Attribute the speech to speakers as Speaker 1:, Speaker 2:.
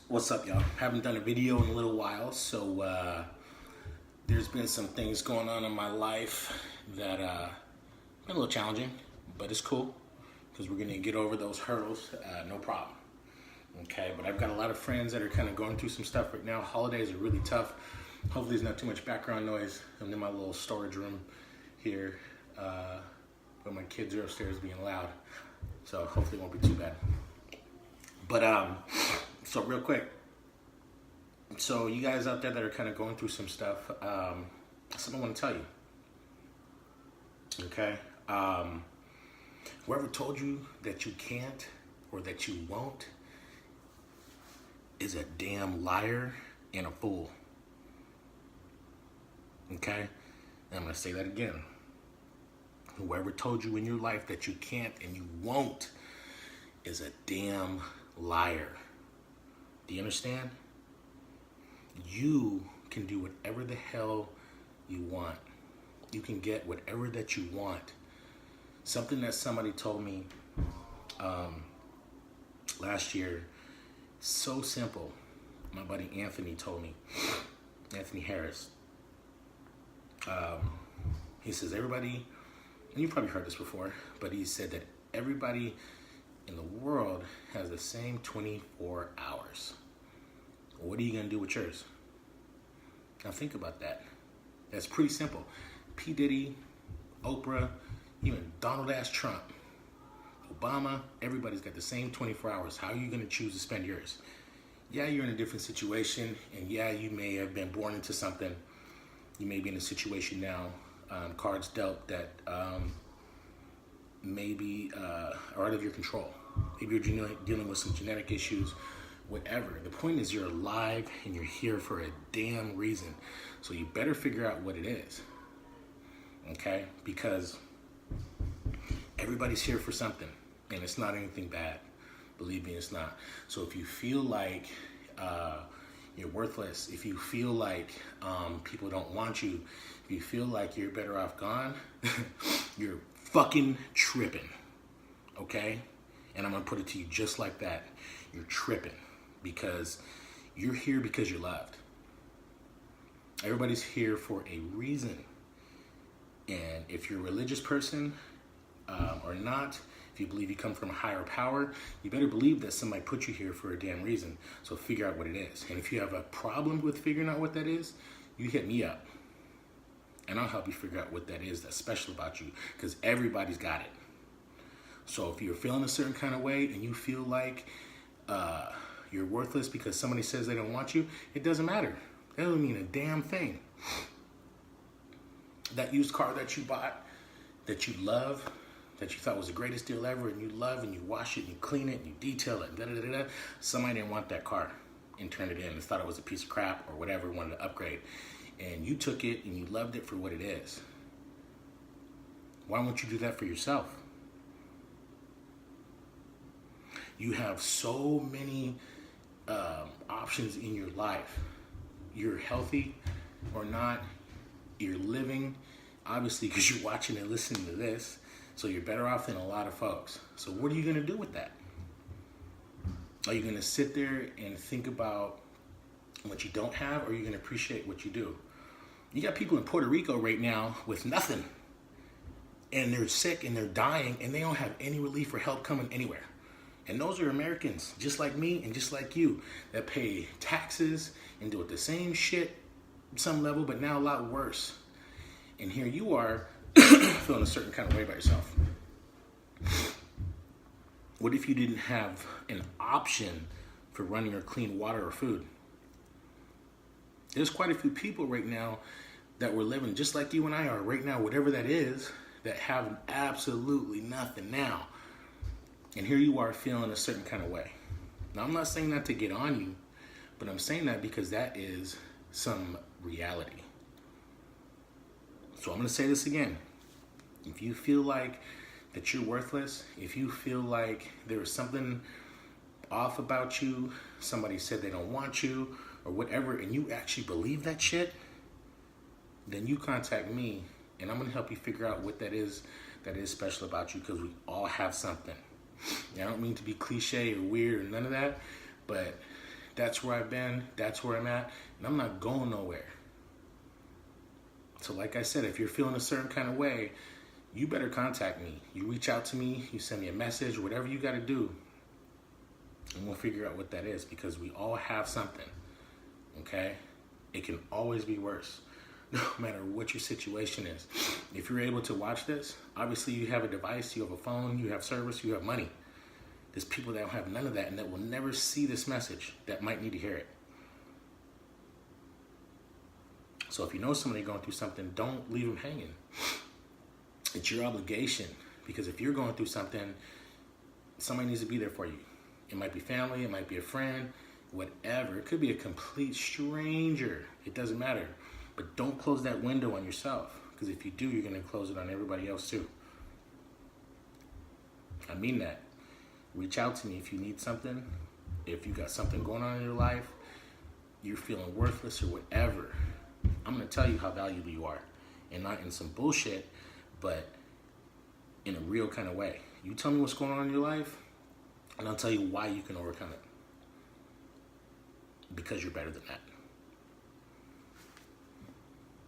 Speaker 1: What's up, y'all? Haven't done a video in a little while, so there's been some things going on in my life that been a little challenging, but it's cool because we're gonna get over those hurdles, no problem. Okay, but I've got a lot of friends that are kind of going through some stuff right now. Holidays are really tough. Hopefully there's not too much background noise. I'm in my little storage room here, but my kids are upstairs being loud, so hopefully it won't be too bad. But so real quick, so you guys out there that are kind of going through some stuff, something I want to tell you. Okay, whoever told you that you can't or that you won't is a damn liar and a fool. Okay, and I'm gonna say that again. Whoever told you in your life that you can't and you won't is a damn liar. Do you understand? You can do whatever the hell you want. You can get whatever that you want. Something that somebody told me last year, so simple. My buddy Anthony told me, Anthony Harris. He says everybody, and you've probably heard this before, but he said that everybody in the world has the same 24 hours. What are you gonna do with yours? Now think about that. That's pretty simple. P. Diddy, Oprah, even Donald Ass Trump, Obama, everybody's got the same 24 hours. How are you gonna choose to spend yours? Yeah, you're in a different situation, and yeah, you may have been born into something. You may be in a situation now, cards dealt that maybe are out of your control. Maybe you're dealing with some genetic issues, whatever. The point is you're alive and you're here for a damn reason. So you better figure out what it is, okay? Because everybody's here for something, and it's not anything bad. Believe me, it's not. So if you feel like you're worthless, if you feel like people don't want you, if you feel like you're better off gone, you're fucking tripping, okay? And I'm gonna put it to you just like that. You're tripping because you're here because you're loved. Everybody's here for a reason. And if you're a religious person or not, if you believe you come from a higher power, you better believe that somebody put you here for a damn reason. So figure out what it is. And if you have a problem with figuring out what that is, you hit me up. And I'll help you figure out what that is that's special about you, because everybody's got it. So if you're feeling a certain kind of way and you feel like you're worthless because somebody says they don't want you, it doesn't matter. That doesn't mean a damn thing. That used car that you bought, that you love, that you thought was the greatest deal ever, and you love and you wash it and you clean it and you detail it, somebody didn't want that car and turned it in and thought it was a piece of crap or whatever, wanted to upgrade. And you took it and you loved it for what it is. Why won't you do that for yourself? You have so many options in your life. You're healthy or not. You're living, obviously, because you're watching and listening to this. So you're better off than a lot of folks. So what are you going to do with that? Are you going to sit there and think about what you don't have, or are you going to appreciate what you do? You got people in Puerto Rico right now with nothing. And they're sick and they're dying and they don't have any relief or help coming anywhere. And those are Americans, just like me and just like you, that pay taxes and do it the same shit at some level, but now a lot worse. And here you are feeling a certain kind of way about yourself. What if you didn't have an option for running or clean water or food? There's quite a few people right now that were living just like you and I are right now, whatever that is, that have absolutely nothing now. And here you are feeling a certain kind of way. Now, I'm not saying that to get on you, but I'm saying that because that is some reality. So I'm going to say this again. If you feel like that you're worthless, if you feel like there is something off about you, somebody said they don't want you, or whatever, and you actually believe that shit, then you contact me, and I'm going to help you figure out what that is special about you, because we all have something. I don't mean to be cliche or weird or none of that, but That's where I've been. That's where I'm at. And I'm not going nowhere. So like I said, if you're feeling a certain kind of way, you better contact me. You reach out to me. You send me a message, whatever you got to do. And we'll figure out what that is, because we all have something. Okay? It can always be worse, no matter what your situation is. If you're able to watch this, obviously you have a device, you have a phone, you have service, you have money. There's people that don't have none of that and that will never see this message that might need to hear it. So if you know somebody going through something, don't leave them hanging. It's your obligation, because if you're going through something, somebody needs to be there for you. It might be family, it might be a friend, whatever. It could be a complete stranger. It doesn't matter. But don't close that window on yourself, because if you do, you're going to close it on everybody else too. I mean that. Reach out to me if you need something. If you got something going on in your life, you're feeling worthless or whatever, I'm going to tell you how valuable you are. And not in some bullshit, but in a real kind of way. You tell me what's going on in your life, and I'll tell you why you can overcome it. Because you're better than that.